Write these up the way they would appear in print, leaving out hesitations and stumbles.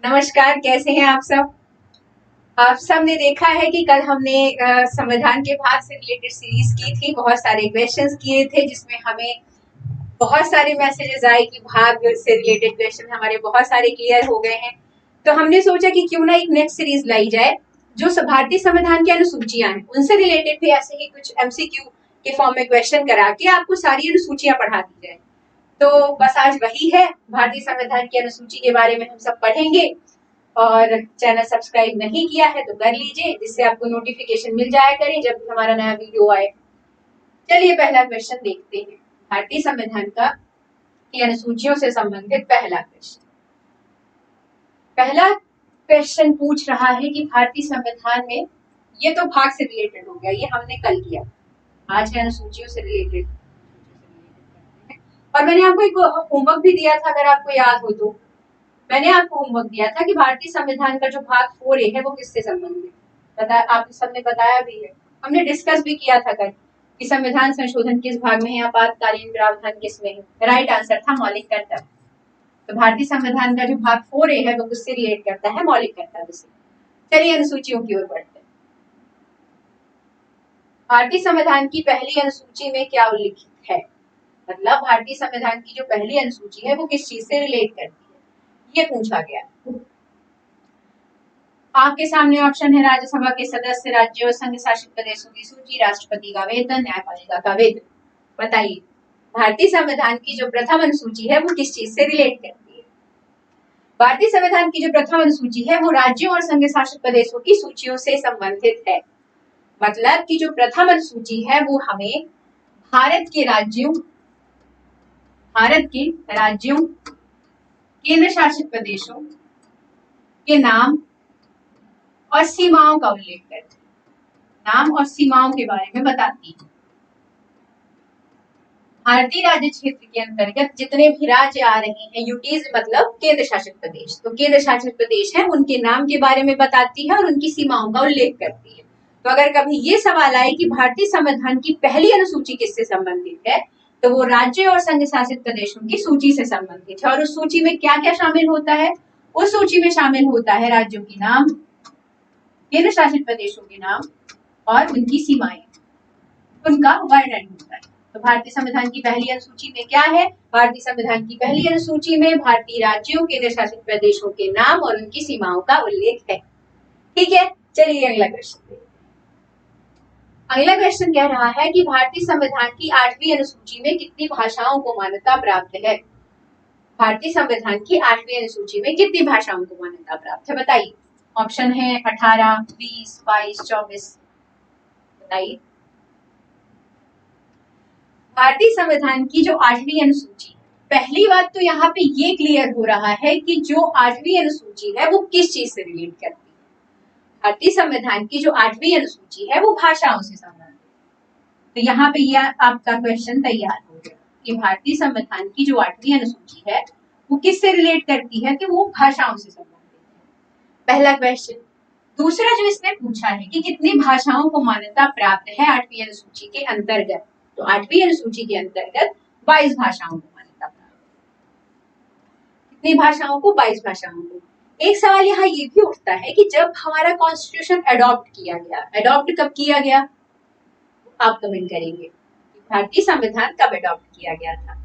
नमस्कार, कैसे हैं आप सब। आप सब ने देखा है कि कल हमने संविधान के भाग से रिलेटेड सीरीज की थी, बहुत सारे क्वेश्चंस किए थे जिसमें हमें बहुत सारे मैसेजेस आए कि भाग से रिलेटेड क्वेश्चन हमारे बहुत सारे क्लियर हो गए हैं। तो हमने सोचा कि क्यों ना एक नेक्स्ट सीरीज लाई जाए जो भारतीय संविधान की अनुसूचियां हैं उनसे रिलेटेड भी ऐसे ही कुछ एमसीक्यू के फॉर्म में क्वेश्चन करा के आपको सारी अनुसूचियां पढ़ा दी जाए। तो बस आज वही है, भारतीय संविधान की अनुसूची के बारे में हम सब पढ़ेंगे। और चैनल सब्सक्राइब नहीं किया है तो कर लीजिए, जिससे आपको नोटिफिकेशन मिल जाया करे जब भी हमारा नया वीडियो आए। चलिए पहला क्वेश्चन देखते हैं, भारतीय संविधान का की अनुसूचियों से संबंधित पहला क्वेश्चन। पहला क्वेश्चन पूछ रहा है कि भारतीय संविधान में, ये तो भाग से रिलेटेड हो गया, ये हमने कल किया, आज है अनुसूचियों से रिलेटेड। और मैंने आपको एक होमवर्क भी दिया था, अगर आपको याद हो तो मैंने आपको होमवर्क दिया था कि भारतीय संविधान का जो भाग 4A है वो किससे संबंधित बता, आप सबने बताया भी है, हमने डिस्कस भी किया था कल कि संविधान संशोधन किस भाग में है, आपातकालीन प्रावधान किसमें है। राइट आंसर था मौलिक कर्तव्य। तो भारतीय संविधान का जो भाग 4A है वो किससे रिलेट करता है, मौलिक कर्तव्य से। चलिए अनुसूचियों की ओर बढ़ते हैं। भारतीय संविधान की पहली अनुसूची में क्या उल्लिखित है, मतलब भारतीय संविधान की जो पहली अनुसूची है वो किस चीज से रिलेट करती है, ये पूछा गया। आपके सामने ऑप्शन है राज्यसभा के सदस्य, राज्य और संघ शासित प्रदेशों की सूची, राष्ट्रपति का वेतन, न्यायपालिका का वेतन। बताइए भारतीय संविधान की जो प्रथम अनुसूची है वो किस चीज से रिलेट करती है। भारतीय संविधान की जो प्रथम अनुसूची है वो राज्यों और संघ शासित प्रदेशों की सूचियों से संबंधित है। मतलब कि जो प्रथम अनुसूची है वो हमें भारत के राज्यों, केंद्र शासित प्रदेशों के नाम और सीमाओं का उल्लेख करती है, नाम और सीमाओं के बारे में बताती है। भारतीय राज्य क्षेत्र के अंतर्गत जितने भी राज्य आ रहे हैं, यूटीज मतलब केंद्र शासित प्रदेश, तो केंद्र शासित प्रदेश है उनके नाम के बारे में बताती है और उनकी सीमाओं का उल्लेख करती है। तो अगर कभी ये सवाल आए कि भारतीय संविधान की पहली अनुसूची किससे संबंधित है, तो वो राज्य और संघ शासित प्रदेशों की सूची से संबंधित है। और उस सूची में क्या क्या शामिल होता है, उस सूची में शामिल होता है राज्यों के नाम, केंद्र शासित प्रदेशों के नाम और उनकी सीमाएं, उनका वर्णन होता है। तो भारतीय संविधान की पहली अनुसूची में क्या है, भारतीय संविधान की पहली अनुसूची में भारतीय राज्यों, केंद्र शासित प्रदेशों के नाम और उनकी सीमाओं का उल्लेख है। ठीक है, चलिए अगला क्वेश्चन। अगला क्वेश्चन कह रहा है कि भारतीय संविधान की 8वीं अनुसूची में कितनी भाषाओं को मान्यता प्राप्त है। भारतीय संविधान की 8वीं अनुसूची में कितनी भाषाओं को मान्यता प्राप्त है, बताइए। ऑप्शन है 18, 20, 22, 24। बताइए भारतीय संविधान की जो 8वीं अनुसूची, पहली बात तो यहाँ पे ये क्लियर हो रहा है कि जो 8वीं अनुसूची है वो किस चीज से रिलेट करती है। भारतीय संविधान की जो 8वीं अनुसूची है वो भाषाओं से संबंधित। तो यहाँ पे यह आपका क्वेश्चन तैयार हो गया कि भारतीय संविधान की जो 8वीं अनुसूची है वो किससे रिलेट करती है, कि वो भाषाओं से संबंधित है। पहला क्वेश्चन। दूसरा जो इसने पूछा है कि कितनी भाषाओं को मान्यता प्राप्त है 8वीं अनुसूची के अंतर्गत, तो 8वीं अनुसूची के अंतर्गत 22 भाषाओं को मान्यता प्राप्त। कितनी भाषाओं को, 22 भाषाओं को। एक सवाल यहाँ ये भी उठता है कि जब हमारा कॉन्स्टिट्यूशन अडॉप्ट किया गया, अडॉप्ट कब किया गया, आप कमेंट करेंगे भारतीय संविधान कब अडॉप्ट किया गया था।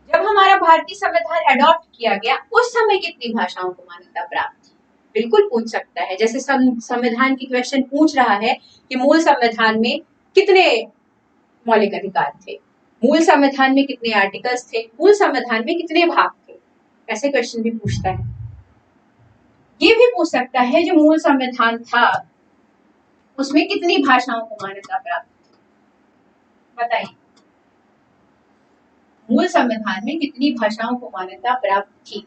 जब हमारा भारतीय संविधान अडॉप्ट किया गया उस समय कितनी भाषाओं को मान्यता प्राप्त थी, बिल्कुल पूछ सकता है। जैसे संविधान की क्वेश्चन पूछ रहा है कि मूल संविधान में कितने मौलिक अधिकार थे, मूल संविधान में कितने आर्टिकल्स थे, मूल संविधान में कितने भाग थे, ऐसे क्वेश्चन भी पूछता है। ये भी पूछ सकता है जो मूल संविधान था उसमें कितनी भाषाओं को मान्यता प्राप्त थी, बताइए। मूल संविधान में कितनी भाषाओं को मान्यता प्राप्त थी।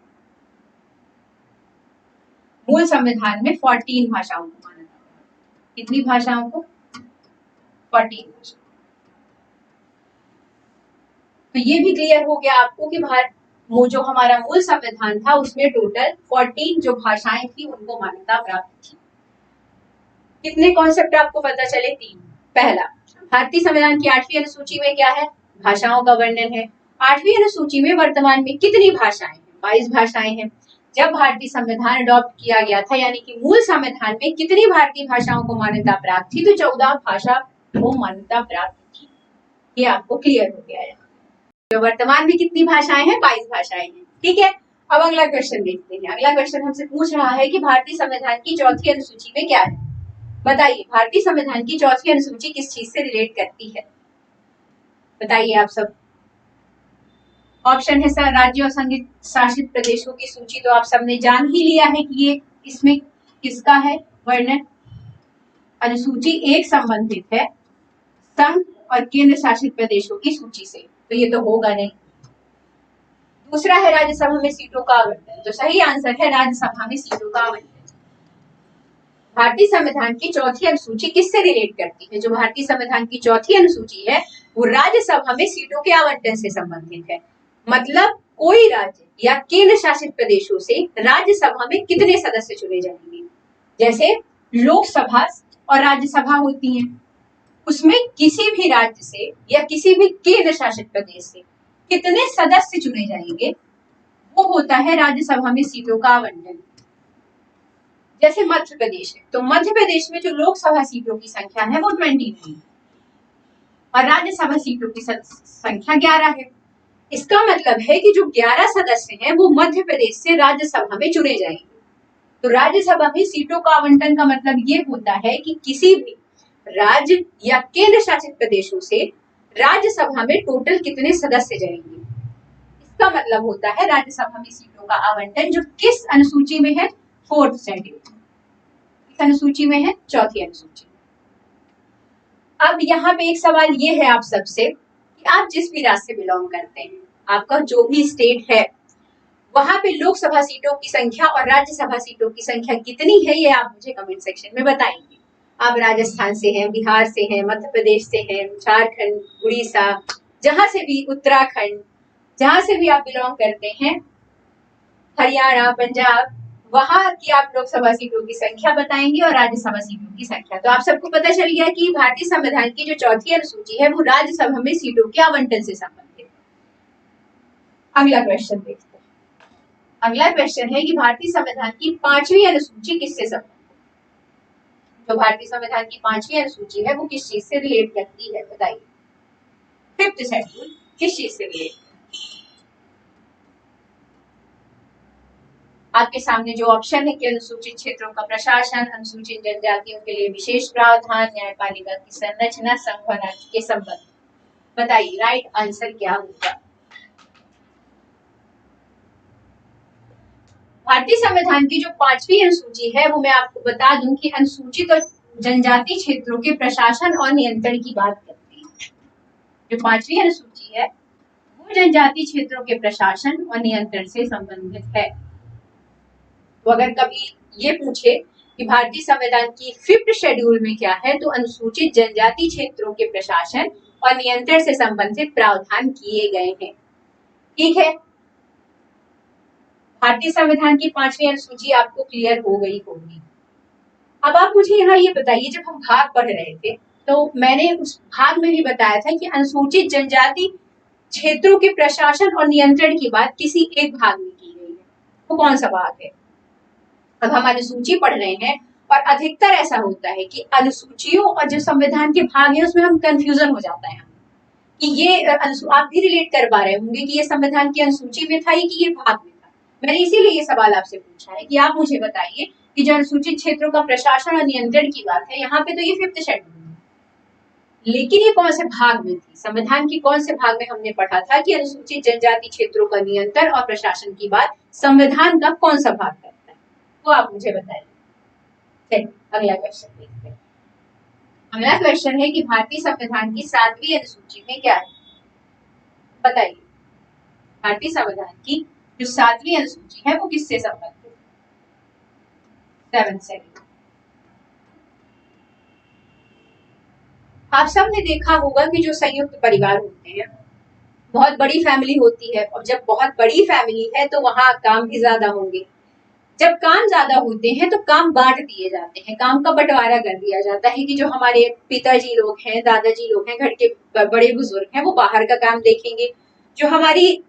मूल संविधान में 14 भाषाओं को मान्यता प्राप्त। कितनी भाषाओं को, 14 भाषा। तो ये भी क्लियर हो गया आपको कि वो जो हमारा मूल संविधान था उसमें टोटल 14 जो भाषाएं थी उनको मान्यता प्राप्त थी। कितने कॉन्सेप्ट आपको पता चले, 3। पहला, भारतीय संविधान की 8वीं अनुसूची में क्या है, भाषाओं का वर्णन है। 8वीं अनुसूची में वर्तमान में कितनी भाषाएं हैं, 22 भाषाएं हैं। जब भारतीय संविधान अडॉप्ट किया गया था, यानी कि मूल संविधान में कितनी भारतीय भाषाओं को मान्यता प्राप्त थी? तो 14 भाषा को मान्यता प्राप्त थी। ये आपको क्लियर हो गया है। तो वर्तमान में कितनी भाषाएं हैं? 22 भाषाएं हैं। ठीक है, अब अगला क्वेश्चन देखते हैं। अगला क्वेश्चन हमसे पूछ रहा है कि भारतीय संविधान की चौथी अनुसूची में क्या है? बताइए, भारतीय संविधान की चौथी अनुसूची किस चीज से रिलेट करती है? बताइए आप सब। ऑप्शन है सर राज्य और संघ शासित प्रदेशों की सूची, तो आप सबने जान ही लिया है कि ये इसमें किसका है वर्णन। अनुसूची एक संबंधित है संघ और केंद्र शासित प्रदेशों की सूची से, तो ये तो होगा नहीं। दूसरा है राज्यसभा में सीटों का आवंटन, तो सही आंसर है राज्यसभा में सीटों का आवंटन। भारतीय संविधान की चौथी अनुसूची किससे रिलेट करती है? जो भारतीय संविधान की चौथी अनुसूची है वो राज्यसभा में सीटों के आवंटन से संबंधित है। मतलब कोई राज्य या केंद्र शासित प्रदेशों से राज्यसभा में कितने सदस्य चुने जाएंगे। जैसे लोकसभा और राज्यसभा होती है, उसमें किसी भी राज्य से या किसी भी केंद्र शासित प्रदेश से कितने सदस्य चुने जाएंगे, वो होता है राज्यसभा में सीटों का आवंटन। जैसे मध्य प्रदेश है, तो मध्य प्रदेश में जो लोकसभा सीटों की संख्या है वो 29 और राज्यसभा सीटों की संख्या 11 है। इसका मतलब है कि जो 11 सदस्य हैं वो मध्य प्रदेश से राज्यसभा में चुने जाएंगे। तो राज्यसभा में सीटों का आवंटन का मतलब ये होता है कि किसी भी राज्य या केंद्र शासित प्रदेशों से राज्यसभा में टोटल कितने सदस्य जाएंगे, इसका मतलब होता है राज्यसभा में सीटों का आवंटन, जो किस अनुसूची में है? 4th schedule. किस अनुसूची में है? चौथी अनुसूची। अब यहाँ पे एक सवाल ये है आप सबसे कि आप जिस भी राज्य से बिलोंग करते हैं, आपका जो भी स्टेट है, वहां पे लोकसभा सीटों की संख्या और राज्यसभा सीटों की संख्या कितनी है, ये आप मुझे कमेंट सेक्शन में बताएंगे। आप राजस्थान से हैं, बिहार से हैं, मध्य प्रदेश से हैं, झारखंड, उड़ीसा, जहां से भी, उत्तराखंड, जहां से भी आप बिलोंग करते हैं, हरियाणा, पंजाब, वहां की आप लोकसभा सीटों की संख्या बताएंगे और राज्यसभा सीटों की संख्या। तो आप सबको पता चल गया कि भारतीय संविधान की जो चौथी अनुसूची है वो राज्यसभा में सीटों के आवंटन से संबंधित है। अगला क्वेश्चन देखते हैं। अगला क्वेश्चन है कि भारतीय संविधान की 5वीं अनुसूची किससे संबंधित है? जो भारतीय संविधान की 5वीं अनुसूची है वो किस चीज से रिलेट करती है? बताइए। 5th शेड्यूल किस चीज से रिलेट? आपके सामने जो ऑप्शन है कि अनुसूचित क्षेत्रों का प्रशासन, अनुसूचित जनजातियों के लिए विशेष प्रावधान, न्यायपालिका की संरचना, संघ और राज्य के संबंध। बताइए राइट आंसर क्या होगा? भारतीय संविधान की जो 5वीं अनुसूची है वो मैं आपको बता दूं कि अनुसूचित और जनजाति क्षेत्रों के प्रशासन और नियंत्रण की बात करती है। जो 5वीं अनुसूची है वो जनजाति क्षेत्रों के प्रशासन और नियंत्रण से संबंधित है। तो अगर कभी ये पूछे कि भारतीय संविधान की 5th शेड्यूल में क्या है, तो अनुसूचित जनजाति क्षेत्रों के प्रशासन और नियंत्रण से संबंधित प्रावधान किए गए हैं। ठीक है, भारतीय संविधान की 5वीं अनुसूची आपको क्लियर हो गई होगी। अब आप मुझे यहाँ ये बताइए, जब हम भाग पढ़ रहे थे तो मैंने उस भाग में भी बताया था कि अनुसूचित जनजाति क्षेत्रों के प्रशासन और नियंत्रण की बात किसी एक भाग में की गई है। वो कौन सा भाग है? अब हम अनुसूची पढ़ रहे हैं और अधिकतर ऐसा होता है कि अनुसूचियों और जो संविधान के भाग है उसमें हम कंफ्यूजन हो जाता है कि ये आप भी रिलेट कर पा रहे होंगे कि ये संविधान की अनुसूची में था कि ये भाग में था। मैंने इसीलिए ये सवाल आपसे पूछा है कि आप मुझे बताइए कि जो अनुसूचित क्षेत्रों का प्रशासन और नियंत्रण की बात है, यहाँ पे तो ये 5th शेड्यूल है, लेकिन ये कौन से भाग में थी? संविधान की कौन से भाग में हमने पढ़ा था कि अनुसूचित जनजाति क्षेत्रों का नियंत्रण और प्रशासन की बात संविधान का कौन सा भाग करता है? तो आप मुझे बताइए। अगला क्वेश्चन देखते हैं। अगला क्वेश्चन है कि भारतीय संविधान की 7वीं अनुसूची में क्या है? बताइए। भारतीय संविधान की जो 7वीं अनुसूची है वो किससे संबंधित है? 7th schedule. आप सबने देखा होगा कि जो संयुक्त परिवार होते हैं, बहुत बड़ी फैमिली होती है, और जब बहुत बड़ी फैमिली है तो वहां काम भी ज्यादा होंगे। जब काम ज्यादा होते हैं तो काम बांट दिए जाते हैं, काम का बंटवारा कर दिया जाता है कि जो हमारे पिताजी लोग हैं, दादाजी लोग हैं, घर के बड़े बुजुर्ग हैं, वो बाहर का काम देखेंगे। जो हमारी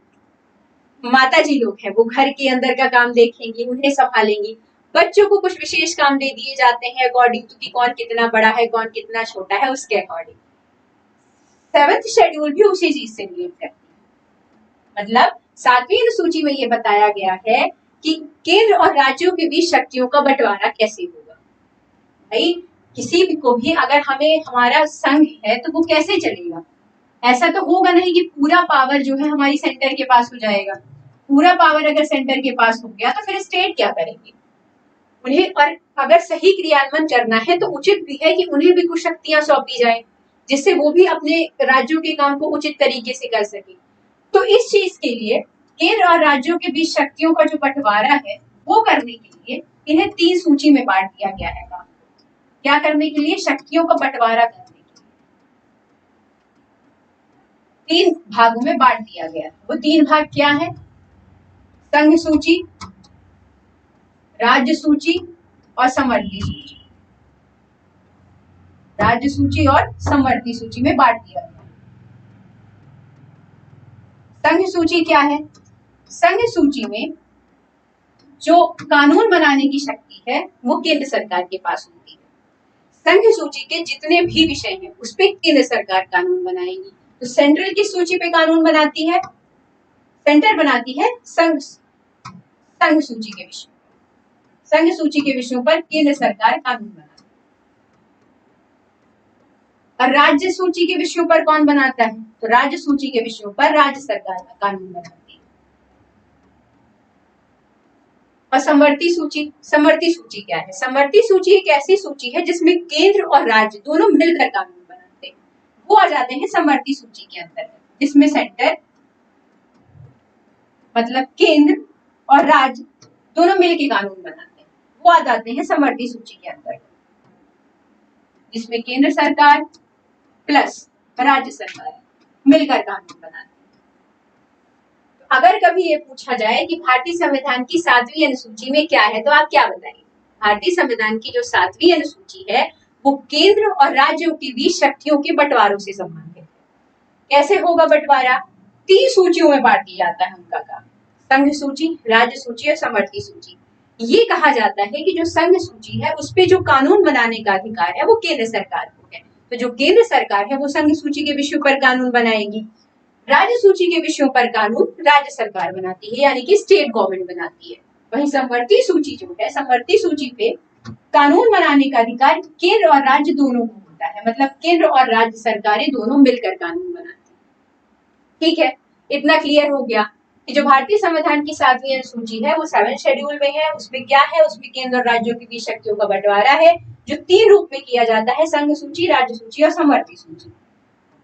माता जी लोग हैं वो घर के अंदर का काम देखेंगी, उन्हें संभालेंगी। बच्चों को कुछ विशेष काम दे दिए जाते हैं अकॉर्डिंग टू कि कौन कितना बड़ा है कौन कितना छोटा है उसके अकॉर्डिंग। सेवेंथ शेड्यूल भी उसी चीज से रिलेट करती है। मतलब 7वीं अनुसूची में ये बताया गया है कि केंद्र और राज्यों के बीच शक्तियों का बंटवारा कैसे होगा। भाई किसी भी को भी अगर हमें हमारा संघ है तो वो कैसे चलेगा? ऐसा तो होगा नहीं कि पूरा पावर जो है हमारी सेंटर के पास हो जाएगा। पूरा पावर अगर सेंटर के पास हो गया तो फिर स्टेट क्या करेंगे? उन्हें और अगर सही क्रियान्वयन करना है तो उचित भी है कि उन्हें भी कुछ शक्तियां सौंपी जाए जिससे वो भी अपने राज्यों के काम को उचित तरीके से कर सके। तो इस चीज के लिए केंद्र और राज्यों के बीच शक्तियों का जो बंटवारा है वो करने के लिए इन्हें 3 सूची में बांट दिया गया है। काम क्या करने के लिए? शक्तियों का बंटवारा करने के लिए 3 भागों में बांट दिया गया है। वो 3 भाग क्या है? संघ सूची, राज्य सूची और समवर्ती सूची। राज्य सूची और समवर्ती सूची में बांट दिया गया। संघ सूची क्या है? संघ सूची में जो कानून बनाने की शक्ति है वो केंद्र सरकार के पास होती है। संघ सूची के जितने भी विषय हैं उस पे केंद्र सरकार कानून बनाएगी। तो सेंट्रल किस सूची पे कानून बनाती है? सेंटर बनाती है संघ सूची के विषय। संघ सूची के विषयों पर केंद्र सरकार कानून बनाती है। और राज्य सूची के विषयों पर कौन बनाता है? तो राज्य सूची के विषयों पर राज्य सरकार का कानून बनाती है। और समवर्ती सूची, समवर्ती सूची क्या है? समवर्ती सूची एक ऐसी सूची है जिसमें केंद्र और राज्य दोनों मिलकर कानून बनाते हैं। वो आ जाते हैं समवर्ती सूची के अंदर, जिसमें सेंटर मतलब केंद्र और राज्य दोनों मिलकर कानून बनाते हैं। वो आ जाते हैं समवर्ती सूची के अंदर, जिसमें केंद्र सरकार प्लस राज्य सरकार मिलकर कानून बनाते हैं। अगर कभी ये पूछा जाए कि भारतीय संविधान की 7वीं अनुसूची में क्या है तो आप क्या बताएंगे? भारतीय संविधान की जो 7वीं अनुसूची है वो केंद्र और राज्यों के बीच शक्तियों के बंटवारों से संबंधित है। कैसे होगा बंटवारा? 3 सूचियों में बांट दिया जाता है उनका काम, संघ सूची, राज्य सूची और समवर्ती सूची। ये कहा जाता है कि जो संघ सूची है उस पे जो कानून बनाने का अधिकार है वो केंद्र सरकार को है। तो जो केंद्र सरकार है वो संघ सूची के विषयों पर कानून बनाएगी। राज्य सूची के विषयों पर कानून राज्य सरकार बनाती है, यानी कि स्टेट गवर्नमेंट बनाती है। वहीं समवर्ती सूची जो है, समवर्ती सूची पे कानून बनाने का अधिकार केंद्र और राज्य दोनों को होता है। मतलब केंद्र और राज्य सरकारें दोनों मिलकर कानून बनाती है। ठीक है, इतना क्लियर हो गया कि जो भारतीय संविधान की 7वीं अनुसूची है वो 7 शेड्यूल में है। उसमें क्या है? उसमें केंद्र और राज्यों के बीच शक्तियों का बंटवारा है जो 3 रूप में किया जाता है, संघ सूची, राज्य सूची और समवर्ती सूची।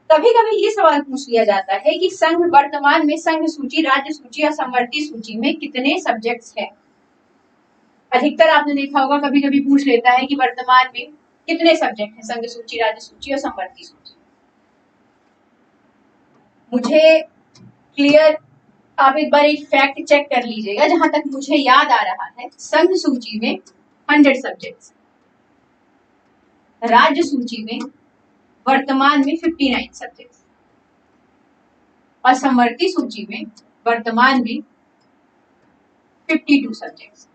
कभी कभी ये सवाल पूछ लिया जाता है कि संघ वर्तमान में संघ सूची, राज्य सूची या समवर्ती सूची में कितने सब्जेक्ट्स हैं? अधिकतर आपने देखा होगा कभी कभी पूछ लेता है कि वर्तमान में कितने सब्जेक्ट हैं संघ सूची, राज्य सूची और समवर्ती सूची। मुझे क्लियर, आप एक बार एक फैक्ट चेक कर लीजिएगा। जहां तक मुझे याद आ रहा है संघ सूची में 100 सब्जेक्ट्स, राज्य सूची में वर्तमान में 59 सब्जेक्ट्स और समवर्ती सूची में वर्तमान में 52 सब्जेक्ट्स।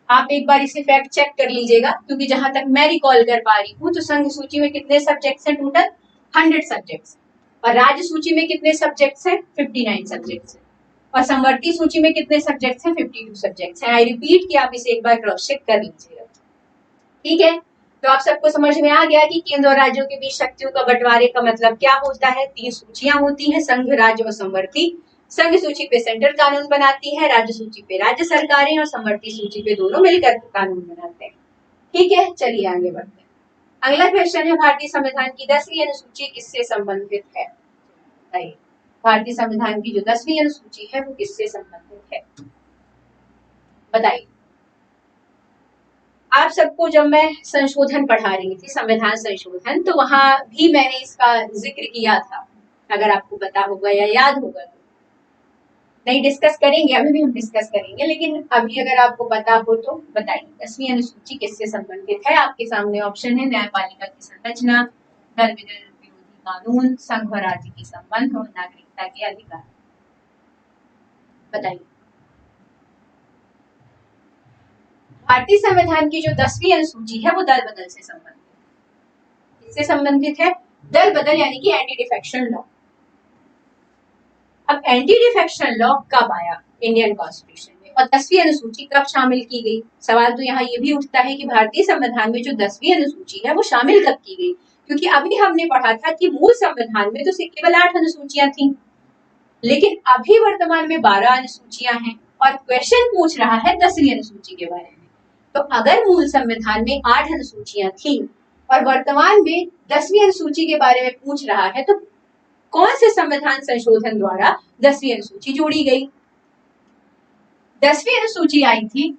आप एक बार इसे फैक्ट चेक कर लीजिएगा, क्योंकि जहां तक मैं रिकॉल कर पा रही हूँ तो संघ सूची में कितने सब्जेक्ट्स हैं? Total 100 subjects. और राज्य सूची में कितने सब्जेक्ट्स हैं? 59 सब्जेक्ट्स हैं। और समवर्ती सूची में कितने सब्जेक्ट्स हैं? 52 सब्जेक्ट्स हैं। आई रिपीट कि आप इसे एक बार क्रॉस चेक कर लीजिएगा। ठीक है, तो आप सबको समझ में आ गया कि केंद्र और राज्यों के बीच शक्तियों का बंटवारे का मतलब क्या होता है। 3 सूचियां होती हैं, संघ, राज्य और समवर्ती। संघ सूची पे सेंट्रल कानून बनाती है, राज्य सूची पे राज्य सरकारें और समवर्ती सूची पे दोनों मिलकर कानून बनाते हैं। ठीक है, चलिए आगे बढ़ते हैं। अगला क्वेश्चन है, भारतीय संविधान की 10वीं अनुसूची किससे संबंधित है? भारतीय संविधान की जो 10वीं अनुसूची है वो किससे संबंधित है? बताइए। आप सबको जब मैं संशोधन पढ़ा रही थी, संविधान संशोधन, तो वहां भी मैंने इसका जिक्र किया था, अगर आपको पता होगा या याद होगा तो। नहीं डिस्कस करेंगे, अभी भी हम डिस्कस करेंगे, लेकिन अभी अगर आपको पता हो तो बताइए 10वीं अनुसूची किससे संबंधित है? आपके सामने ऑप्शन है, न्यायपालिका की संरचना, दंड विरोधी कानून, संघ और राज्य के संबंध और नागरिकता के अधिकार। बताइए। भारतीय संविधान की जो 10वीं अनुसूची है वो दल बदल से संबंधित है। किससे संबंधित है? दल बदल यानी कि एंटी डिफेक्शन लॉ। अब एंटी डिफेक्शन लॉ कब आया इंडियन कॉन्स्टिट्यूशन में और 10वीं अनुसूची कब शामिल की गई? सवाल तो यहाँ ये भी उठता है कि भारतीय संविधान में जो 10वीं अनुसूची है वो शामिल कब की गई, क्योंकि अभी हमने पढ़ा था कि मूल संविधान में तो केवल 8 अनुसूचियां थी, लेकिन अभी वर्तमान में 12 अनुसूचियां हैं और क्वेश्चन पूछ रहा है 10वीं अनुसूची के बारे में। तो अगर मूल संविधान में 8 अनुसूचियां थी और वर्तमान में 10वीं अनुसूची के बारे में पूछ रहा है, तो कौन से संविधान संशोधन द्वारा 10वीं अनुसूची जोड़ी गई? 10वीं अनुसूची आई थी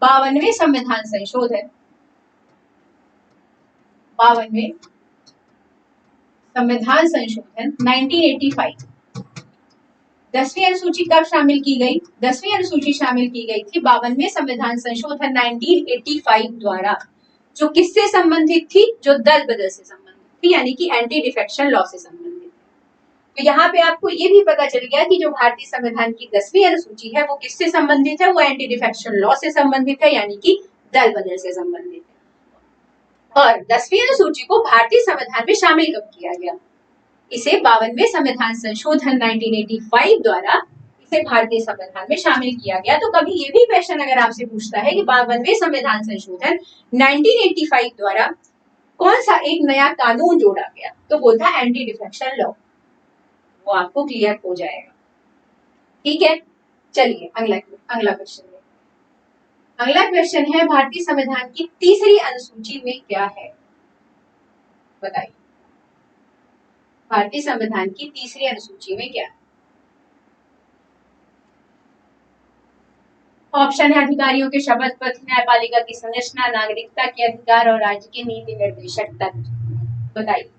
52वें संविधान संशोधन, 52वें संविधान संशोधन 1985। 10वीं अनुसूची कब शामिल की गई? 10वीं अनुसूची शामिल की गई थी 52वें संविधान संशोधन 1985 द्वारा, जो किससे संबंधित थी? जो दल बदल से संबंधित थी, यानी कि एंटी डिफेक्शन लॉ से संबंधित। तो यहाँ पे आपको ये भी पता चल गया कि जो भारतीय संविधान की 10वीं अनुसूची है वो किससे संबंधित है? वो एंटी डिफेक्शन लॉ से संबंधित है, यानी कि दल बदल से संबंधित है। और 10वीं अनुसूची को भारतीय संविधान में शामिल कब किया गया? इसे 52वें संविधान संशोधन 1985 द्वारा इसे भारतीय संविधान में शामिल किया गया। तो कभी ये भी क्वेश्चन अगर आपसे पूछता है कि 52वें संविधान संशोधन 1985 द्वारा कौन सा एक नया कानून जोड़ा गया, तो बोलता है एंटी डिफेक्शन लॉ, वो आपको क्लियर हो जाएगा। ठीक है, चलिए अगला क्वेश्चन। अगला क्वेश्चन है भारतीय संविधान की तीसरी अनुसूची में क्या है? बताइए, भारतीय संविधान की तीसरी अनुसूची में क्या है? ऑप्शन है अधिकारियों के शपथ पत्र, न्यायपालिका की संरचना, नागरिकता के अधिकार और राज्य के नीति निर्देशक तत्व। बताइए,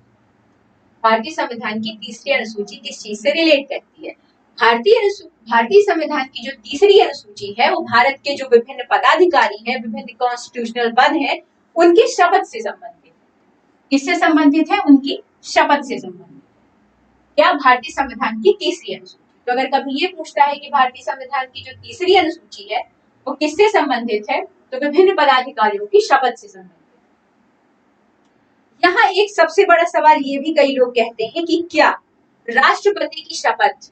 भारतीय संविधान की तीसरी अनुसूची किस चीज से रिलेट करती है? भारतीय संविधान की जो तीसरी अनुसूची है वो भारत के जो विभिन्न पदाधिकारी हैं, विभिन्न कॉन्स्टिट्यूशनल पद हैं, उनकी शपथ से संबंधित है। किससे संबंधित है? उनकी शपथ से संबंधित। क्या? भारतीय संविधान की तीसरी अनुसूची। तो अगर कभी ये पूछता है कि भारतीय संविधान की जो तीसरी अनुसूची है वो किससे संबंधित है, तो विभिन्न पदाधिकारियों की शपथ से संबंधित। यहाँ एक सबसे बड़ा सवाल ये भी कई लोग कहते हैं कि क्या राष्ट्रपति की शपथ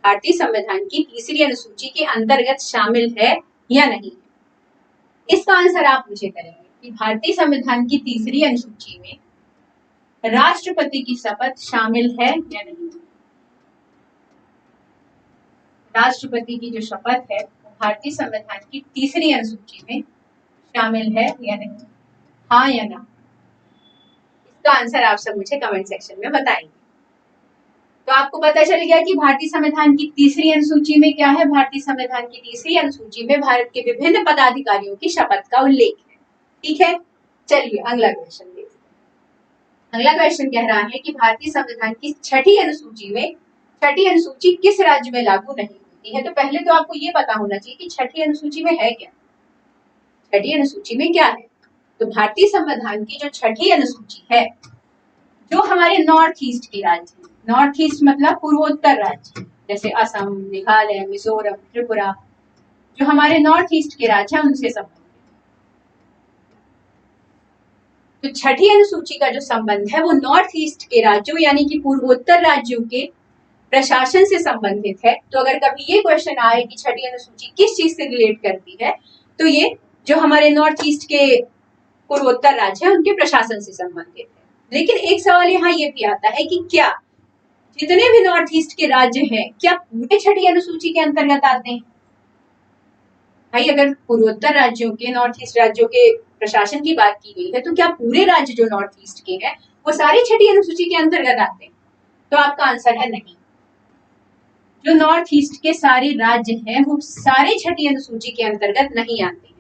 भारतीय संविधान की तीसरी अनुसूची के अंतर्गत शामिल है या नहीं? इसका आंसर आप मुझे करेंगे कि भारतीय संविधान की तीसरी अनुसूची में राष्ट्रपति की शपथ शामिल है या नहीं। राष्ट्रपति की जो शपथ है वो भारतीय संविधान की तीसरी अनुसूची में शामिल है या नहीं? हाँ या ना? इसका आंसर आप सब मुझे कमेंट सेक्शन में बताएंगे। तो आपको पता चल गया कि भारतीय संविधान की तीसरी अनुसूची में क्या है? भारतीय संविधान की तीसरी अनुसूची में भारत के विभिन्न पदाधिकारियों की शपथ का उल्लेख है। ठीक है, चलिए अगला क्वेश्चन देखते हैं। अगला क्वेश्चन कह रहा है कि भारतीय संविधान की छठी अनुसूची किस राज्य में लागू नहीं होती है? तो पहले तो आपको ये पता होना चाहिए कि छठी अनुसूची में है क्या। छठी अनुसूची में क्या है? तो भारतीय संविधान की जो छठी अनुसूची है, जो हमारे नॉर्थ ईस्ट के राज्य, नॉर्थ ईस्ट मतलब पूर्वोत्तर राज्य, जैसे असम, मेघालय, मिजोरम, त्रिपुरा, जो हमारे नॉर्थ ईस्ट के राज्य हैं उनसे संबंधित। तो छठी अनुसूची का जो संबंध है वो नॉर्थ ईस्ट के राज्यों यानी कि पूर्वोत्तर राज्यों के प्रशासन से संबंधित है। तो अगर कभी ये क्वेश्चन आए कि छठी अनुसूची किस चीज से रिलेट करती है, तो ये जो हमारे नॉर्थ ईस्ट के पूर्वोत्तर राज्य हैं उनके प्रशासन से संबंधित है। लेकिन एक सवाल यहाँ ये भी आता है कि क्या जितने भी नॉर्थ ईस्ट के राज्य हैं क्या पूरे छठी अनुसूची के अंतर्गत आते हैं? भाई अगर पूर्वोत्तर राज्यों के, नॉर्थ ईस्ट राज्यों के प्रशासन की बात की गई है, तो क्या पूरे राज्य जो नॉर्थ ईस्ट के हैं वो सारे छठी अनुसूची के अंतर्गत आते हैं? तो आपका आंसर है नहीं। जो नॉर्थ ईस्ट के सारे राज्य हैं वो सारे छठी अनुसूची के अंतर्गत नहीं आते हैं।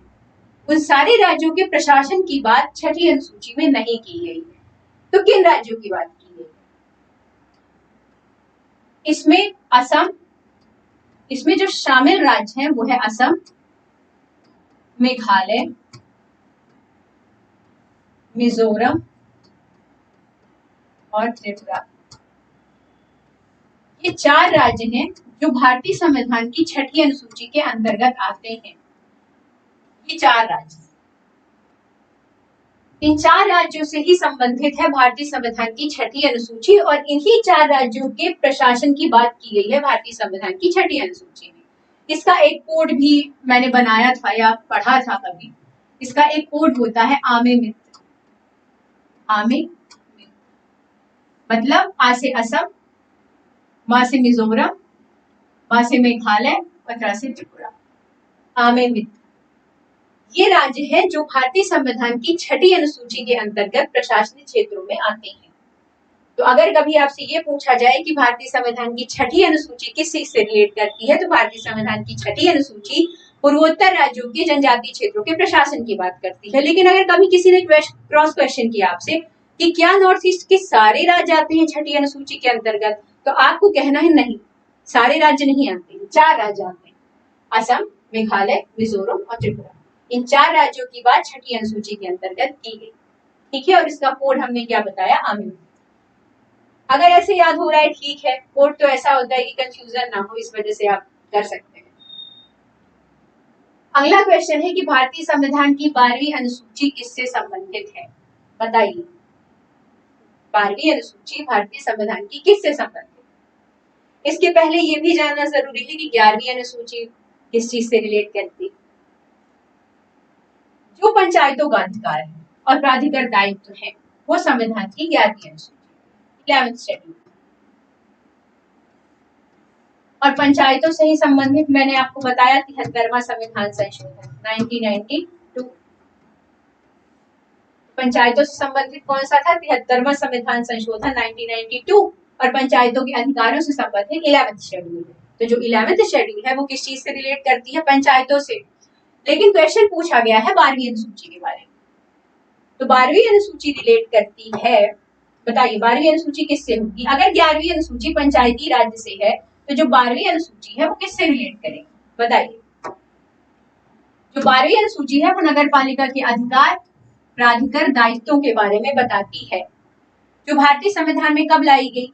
उन सारे राज्यों के प्रशासन की बात छठी अनुसूची में नहीं की गई है। तो किन राज्यों की बात की गई? इसमें असम, इसमें जो शामिल राज्य हैं वो है असम, मेघालय, मिजोरम और त्रिपुरा। ये 4 राज्य हैं जो भारतीय संविधान की 6ठी अनुसूची के अंतर्गत आते हैं। ये 4 राज्य, इन 4 राज्यों से ही संबंधित है भारतीय संविधान की 6ठी अनुसूची, और इन्हीं 4 राज्यों के प्रशासन की बात की गई है भारतीय संविधान की 6ठी अनुसूची में। इसका एक कोड भी मैंने बनाया था या पढ़ा था कभी। इसका एक कोड होता है आमे मित्र। आमे मित्र मतलब आ से असम, मा से मिजोरम, मा से मेघालय, पत्रा से त्रिपुरा। आमे मित्र ये राज्य हैं जो भारतीय संविधान की 6ठी अनुसूची के अंतर्गत प्रशासनिक क्षेत्रों में आते हैं। तो अगर कभी आपसे ये पूछा जाए कि भारतीय संविधान की 6ठी अनुसूची किस चीज से रिलेट करती है, तो भारतीय संविधान की 6ठी अनुसूची पूर्वोत्तर राज्यों के जनजातीय क्षेत्रों के प्रशासन की बात करती है। लेकिन अगर कभी किसी ने क्रॉस क्वेश्चन किया आपसे कि क्या नॉर्थ ईस्ट के सारे राज्य आते हैं 6ठी अनुसूची के अंतर्गत, तो आपको कहना है नहीं, सारे राज्य नहीं आते, 4 राज्य आते हैं, असम, मेघालय, मिजोरम और त्रिपुरा। इन 4 राज्यों की बात 6ठी अनुसूची के अंतर्गत की गई। ठीक है, और इसका कोड हमने क्या बताया, आमे। अगर ऐसे याद हो रहा है ठीक है, कोड तो ऐसा होता है कि कंफ्यूजन ना हो, इस वजह से आप कर सकते हैं। अगला क्वेश्चन है कि भारतीय संविधान की 12वीं अनुसूची किससे संबंधित है, बताइए। 12वीं अनुसूची भारतीय संविधान की किससे संबंधित। इसके पहले ये भी जानना जरूरी है कि 11वीं अनुसूची किस चीज से रिलेट करती। जो पंचायतों का अधिकार है और प्राधिकार दायित्व है वो संविधान की 11वीं अनुसूची 11th शेड्यूल, और पंचायतों से ही संबंधित मैंने आपको बताया 73वां संविधान संशोधन 1992। पंचायतों से संबंधित कौन सा था, 73वां संविधान संशोधन 1992, और पंचायतों के अधिकारों से संबंधित 11th शेड्यूल। तो जो 11th शेड्यूल है वो किस चीज से रिलेट करती है, पंचायतों से। लेकिन क्वेश्चन पूछा गया है 12वीं अनुसूची के बारे में, तो 12वीं अनुसूची रिलेट करती है, बताइए 12वीं अनुसूची किससे होगी। अगर 11वीं अनुसूची पंचायती राज्य से है तो जो 12वीं अनुसूची है वो किससे रिलेट करेगी, बताइए। जो 12वीं अनुसूची है वो नगर पालिका के अधिकार, प्राधिकार, दायित्वों के बारे में बताती है, जो भारतीय संविधान में कब लाई गई,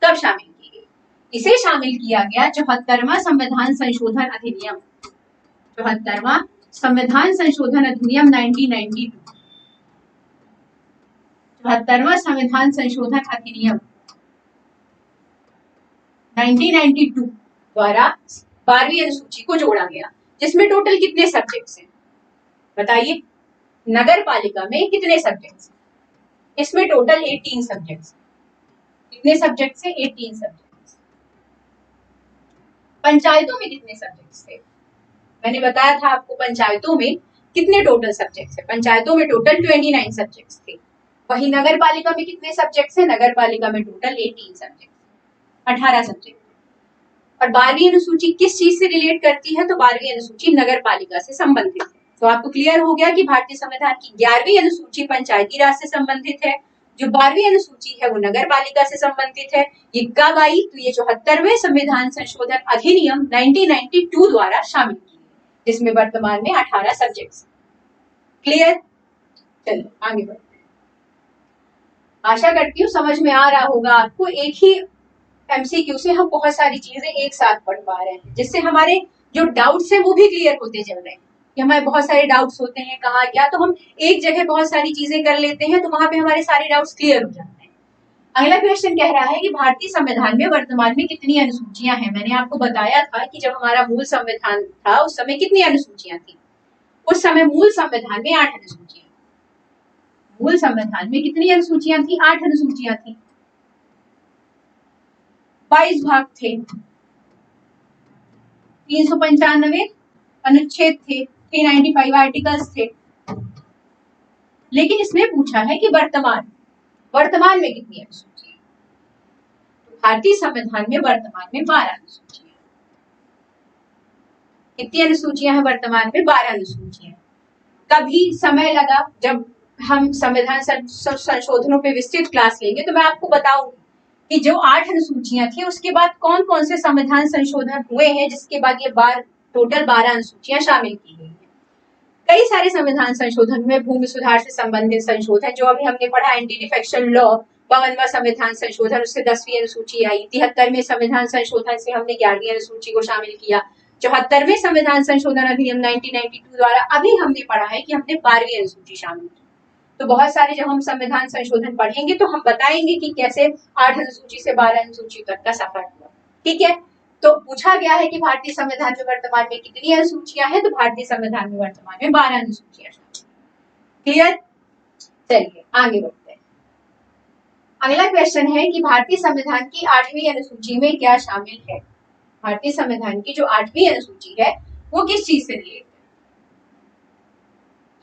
कब शामिल की गई। इसे शामिल किया गया 74वां संविधान संशोधन अधिनियम, 74वां संविधान संशोधन अधिनियम 1992, 74वां संविधान संशोधन अधिनियम 1992 द्वारा 12वीं अनुसूची को जोड़ा गया, जिसमें टोटल कितने सब्जेक्ट्स हैं, बताइए। नगर पालिका में कितने सब्जेक्ट्स, इसमें टोटल 18 सब्जेक्ट्स। कितने सब्जेक्ट्स हैं, 18 सब्जेक्ट्स। पंचायतों में कितने सब्जेक्ट्स थे, मैंने बताया था आपको पंचायतों में कितने टोटल सब्जेक्ट्स हैं, पंचायतों में टोटल 29 सब्जेक्ट्स थे। वही नगर पालिका में कितने सब्जेक्ट्स हैं, नगर पालिका में टोटल 18 सब्जेक्ट, 18 सब्जेक्ट। और 12वीं अनुसूची किस चीज से रिलेट करती है, तो 12वीं अनुसूची नगर पालिका से संबंधित है। तो आपको क्लियर हो गया कि भारतीय संविधान की 11वीं अनुसूची पंचायती राज से संबंधित है, जो 12वीं अनुसूची है वो नगर पालिका से संबंधित है। ये कब आई, तो ये 74वें संविधान संशोधन अधिनियम 1992 द्वारा शामिल की गई, जिसमें वर्तमान में 18 सब्जेक्ट्स। क्लियर, चलो आगे बढ़ते हैं। आशा करती हूँ समझ में आ रहा होगा आपको। एक ही एमसीक्यू से हम बहुत सारी चीजें एक साथ पढ़ पा रहे हैं, जिससे हमारे जो डाउट्स हैं वो भी क्लियर होते चल रहे हैं। कि हमारे बहुत सारे डाउट्स होते हैं कहाँ, या तो हम एक जगह बहुत सारी चीजें कर लेते हैं तो वहां पे हमारे सारे डाउट्स क्लियर हो जाते हैं। अगला क्वेश्चन कह रहा है कि भारतीय संविधान में वर्तमान में कितनी अनुसूचियां हैं। मैंने आपको बताया था कि जब हमारा मूल संविधान था उस समय कितनी अनुसूचियां थी। उस समय मूल संविधान में 8 अनुसूचियां, मूल संविधान में कितनी अनुसूचियां थी, 8 अनुसूचियां थी। 22 भाग थे, 395 अनुच्छेद थे, 395 आर्टिकल्स थे। लेकिन इसमें पूछा है कि वर्तमान में कितनी अनुसूचियां। तो भारतीय संविधान में वर्तमान में 12 अनुसूचियां। कितनी अनुसूचियां हैं वर्तमान में, 12 अनुसूचियां। कभी समय लगा जब हम संविधान संशोधनों पे विस्तृत क्लास लेंगे तो मैं आपको बताऊंगी कि जो 8 अनुसूचियां थी उसके बाद कौन कौन से संविधान संशोधन हुए हैं, जिसके बाद ये टोटल 12 अनुसूचियां शामिल की गई हैं। कई सारे संविधान संशोधन हुए, भूमि सुधार से संबंधित संशोधन जो अभी हमने पढ़ा, एंटी डिफेक्शन लॉ, 52वां संविधान संशोधन, उससे 10वीं अनुसूची आई। 73वें संविधान संशोधन से हमने 11वीं अनुसूची को शामिल किया। 74वें संविधान संशोधन अधिनियम 1992 द्वारा अभी हमने पढ़ा है कि हमने 12वीं अनुसूची शामिल की। तो बहुत सारे जब हम संविधान संशोधन पढ़ेंगे तो हम बताएंगे कि कैसे 8 अनुसूची से 12 अनुसूची तक का सफर हुआ। ठीक है, तो पूछा गया है कि भारतीय संविधान में वर्तमान में कितनी अनुसूचियां हैं, तो भारतीय संविधान में वर्तमान में 12 अनुसूचियां। क्लियर? चलिए आगे बढ़ते हैं। अगला क्वेश्चन है कि भारतीय संविधान की 8वीं अनुसूची में क्या शामिल है। भारतीय संविधान की जो 8वीं अनुसूची है वो किस चीज से रिलेटेड है?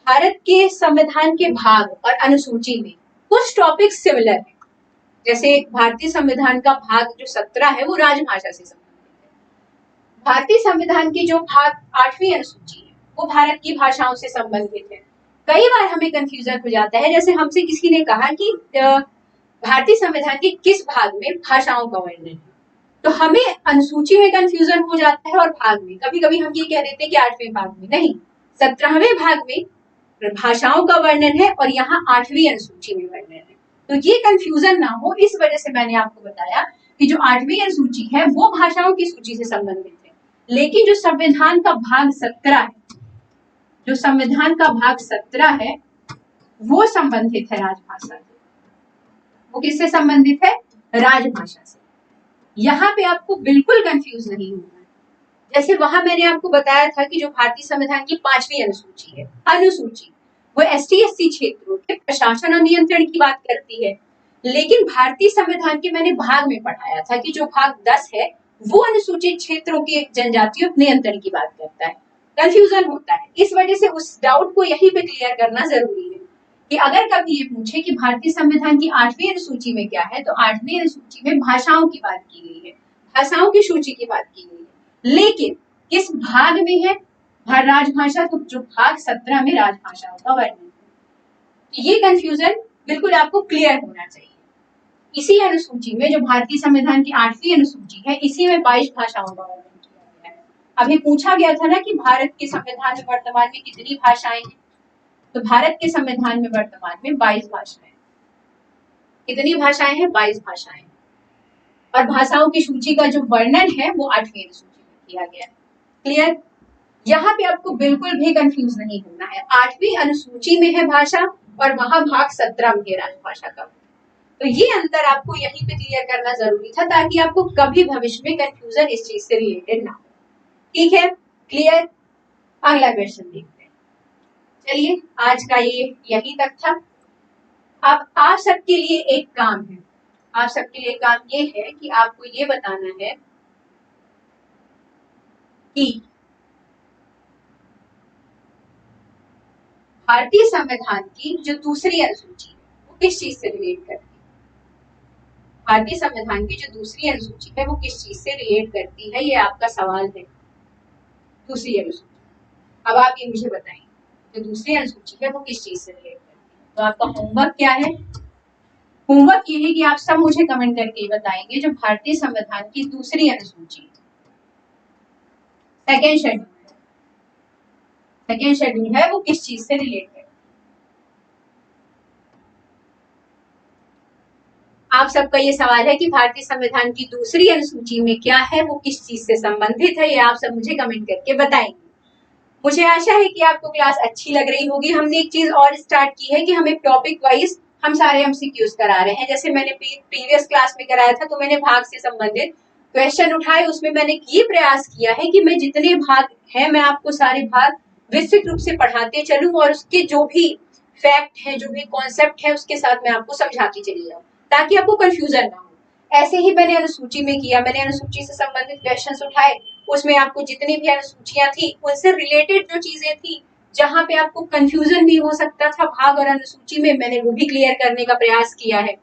भारत के संविधान के भाग और अनुसूची में कुछ टॉपिक सिमिलर है। जैसे भारतीय संविधान का भाग जो 17 है वो राजभाषा से संबंधित है। भारतीय संविधान की जो भाग 8वीं अनुसूची है वो भारत की भाषाओं से संबंधित है। कई बार हमें कंफ्यूजन हो जाता है, जैसे हमसे किसी ने कहा कि भारतीय संविधान के किस भाग में भाषाओं का वर्णन है, तो हमें अनुसूची में कंफ्यूजन हो जाता है और भाग में। कभी कभी हम ये कह देते हैं कि 8वें भाग में, नहीं, 17वें भाग में भाषाओं का वर्णन है और यहाँ 8वीं अनुसूची में वर्णन है। तो ये कंफ्यूजन ना हो, इस वजह से मैंने आपको बताया कि जो 8वीं अनुसूची है वो भाषाओं की सूची से संबंधित है, लेकिन जो संविधान का भाग 17 है, जो संविधान का भाग 17 है वो संबंधित है राजभाषा से। वो किससे संबंधित है? राजभाषा से। यहाँ पे आपको बिल्कुल कंफ्यूज नहीं होना है। जैसे वहां मैंने आपको बताया था कि जो भारतीय संविधान की 5वीं अनुसूची है, अनुसूची, वो ST/SC क्षेत्रों के प्रशासन और नियंत्रण की बात करती है, लेकिन भारतीय संविधान के मैंने भाग में पढ़ाया था कि जो भाग 10 है वो अनुसूचित क्षेत्रों के जनजातियों नियंत्रण की बात करता है। कंफ्यूजन होता है, इस वजह से उस डाउट को यहीं पे क्लियर करना जरूरी है कि अगर कभी ये पूछे कि भारतीय संविधान की 8वीं अनुसूची में क्या है, तो 8वीं अनुसूची में भाषाओं की बात की गई है, भाषाओं की सूची की बात की गई है, लेकिन किस भाग में है? राजभाषा, तो जो भाग 17 में राजभाषाओं का वर्णन है। ये कंफ्यूजन बिल्कुल आपको क्लियर होना चाहिए। इसी अनुसूची में, जो भारतीय संविधान की 8वीं अनुसूची है, इसी में 22 भाषाओं का वर्णन किया गया है। अभी पूछा गया था ना कि भारत के संविधान में वर्तमान में कितनी भाषाएं हैं, तो भारत के संविधान में वर्तमान में 22 भाषाएं। कितनी भाषाएं हैं? 22 भाषाएं। और भाषाओं की सूची का जो वर्णन है वो 8वीं अनुसूची में किया गया है। क्लियर? यहाँ पे आपको बिल्कुल भी कंफ्यूज नहीं होना है। 8वीं अनुसूची में है भाषा और वहां भाग 17 में है राजभाषा का। तो ये अंतर आपको यहीं पे क्लियर करना जरूरी था, ताकि आपको कभी भविष्य में कंफ्यूजन इस चीज से रिलेटेड ना हो। ठीक है? क्लियर? अगला क्वेश्चन देखते हैं। चलिए आज का ये यही तक था। अब आप सबके लिए एक काम है, आप सबके लिए काम ये है कि आपको ये बताना है कि भारतीय संविधान की जो दूसरी अनुसूची है वो किस चीज से रिलेट करती है। भारतीय संविधान की जो दूसरी अनुसूची है वो किस चीज से रिलेट करती है, ये आपका सवाल है। दूसरी अनुसूची, अब आप ये मुझे बताएंगे जो दूसरी अनुसूची है वो किस चीज से रिलेट करती है। तो आपका होमवर्क क्या है? होमवर्क ये है कि आप सब मुझे कमेंट करके बताएंगे जो भारतीय संविधान की दूसरी अनुसूची, सेकेंड शेड्यूल है वो किस चीज से रिलेट है। आप सबका ये सवाल है कि भारतीय संविधान की दूसरी अनुसूची में क्या है, वो किस चीज से संबंधित है, ये आप सब मुझे कमेंट करके बताएंगे। मुझे आशा है कि आपको क्लास अच्छी लग रही होगी। हमने एक चीज और स्टार्ट की है कि हम एक टॉपिक वाइज हम सारे MCQs करा रहे हैं। जैसे मैंने प्रीवियस क्लास में कराया था, तो मैंने भाग से संबंधित क्वेश्चन उठाए, उसमें मैंने ये प्रयास किया है कि मैं जितने भाग हैं मैं आपको सारे भाग विस्तृत रूप से पढ़ाते चलूं और उसके जो भी फैक्ट है, जो भी कॉन्सेप्ट है, उसके साथ मैं आपको समझाती चली जाऊं, ताकि आपको कंफ्यूजन ना हो। ऐसे ही मैंने अनुसूची में किया, मैंने अनुसूची से संबंधित क्वेश्चंस उठाए, उसमें आपको जितनी भी अनुसूचियां थी उनसे रिलेटेड जो चीजें थी जहां पे आपको कंफ्यूजन भी हो सकता था भाग और अनुसूची में, मैंने वो भी क्लियर करने का प्रयास किया है।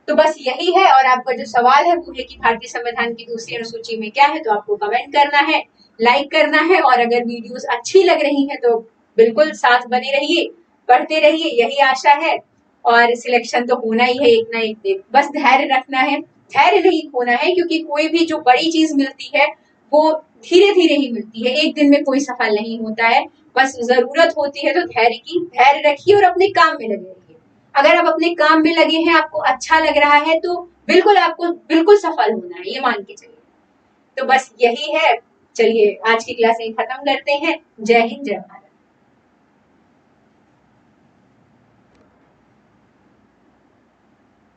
तो बस यही है। और आपका जो सवाल है वो है कि भारतीय संविधान की दूसरी अनुसूची में क्या है, तो आपको कमेंट करना है, लाइक करना है, और अगर वीडियोस अच्छी लग रही है तो बिल्कुल साथ बने रहिए, पढ़ते रहिए, यही आशा है। और सिलेक्शन तो होना ही है एक ना एक दिन, बस धैर्य रखना है, धैर्य नहीं खोना है, क्योंकि कोई भी जो बड़ी चीज मिलती है वो धीरे धीरे ही मिलती है, एक दिन में कोई सफल नहीं होता है। बस जरूरत होती है तो धैर्य की, धैर्य रखिए और अपने काम में लगे रहिए। अगर आप अपने काम में लगे हैं, आपको अच्छा लग रहा है, तो बिल्कुल आपको बिल्कुल सफल होना है, ये मान के चलिए। तो बस यही है। चलिए आज की क्लास यही खत्म करते हैं। जय हिंद, जय भारत।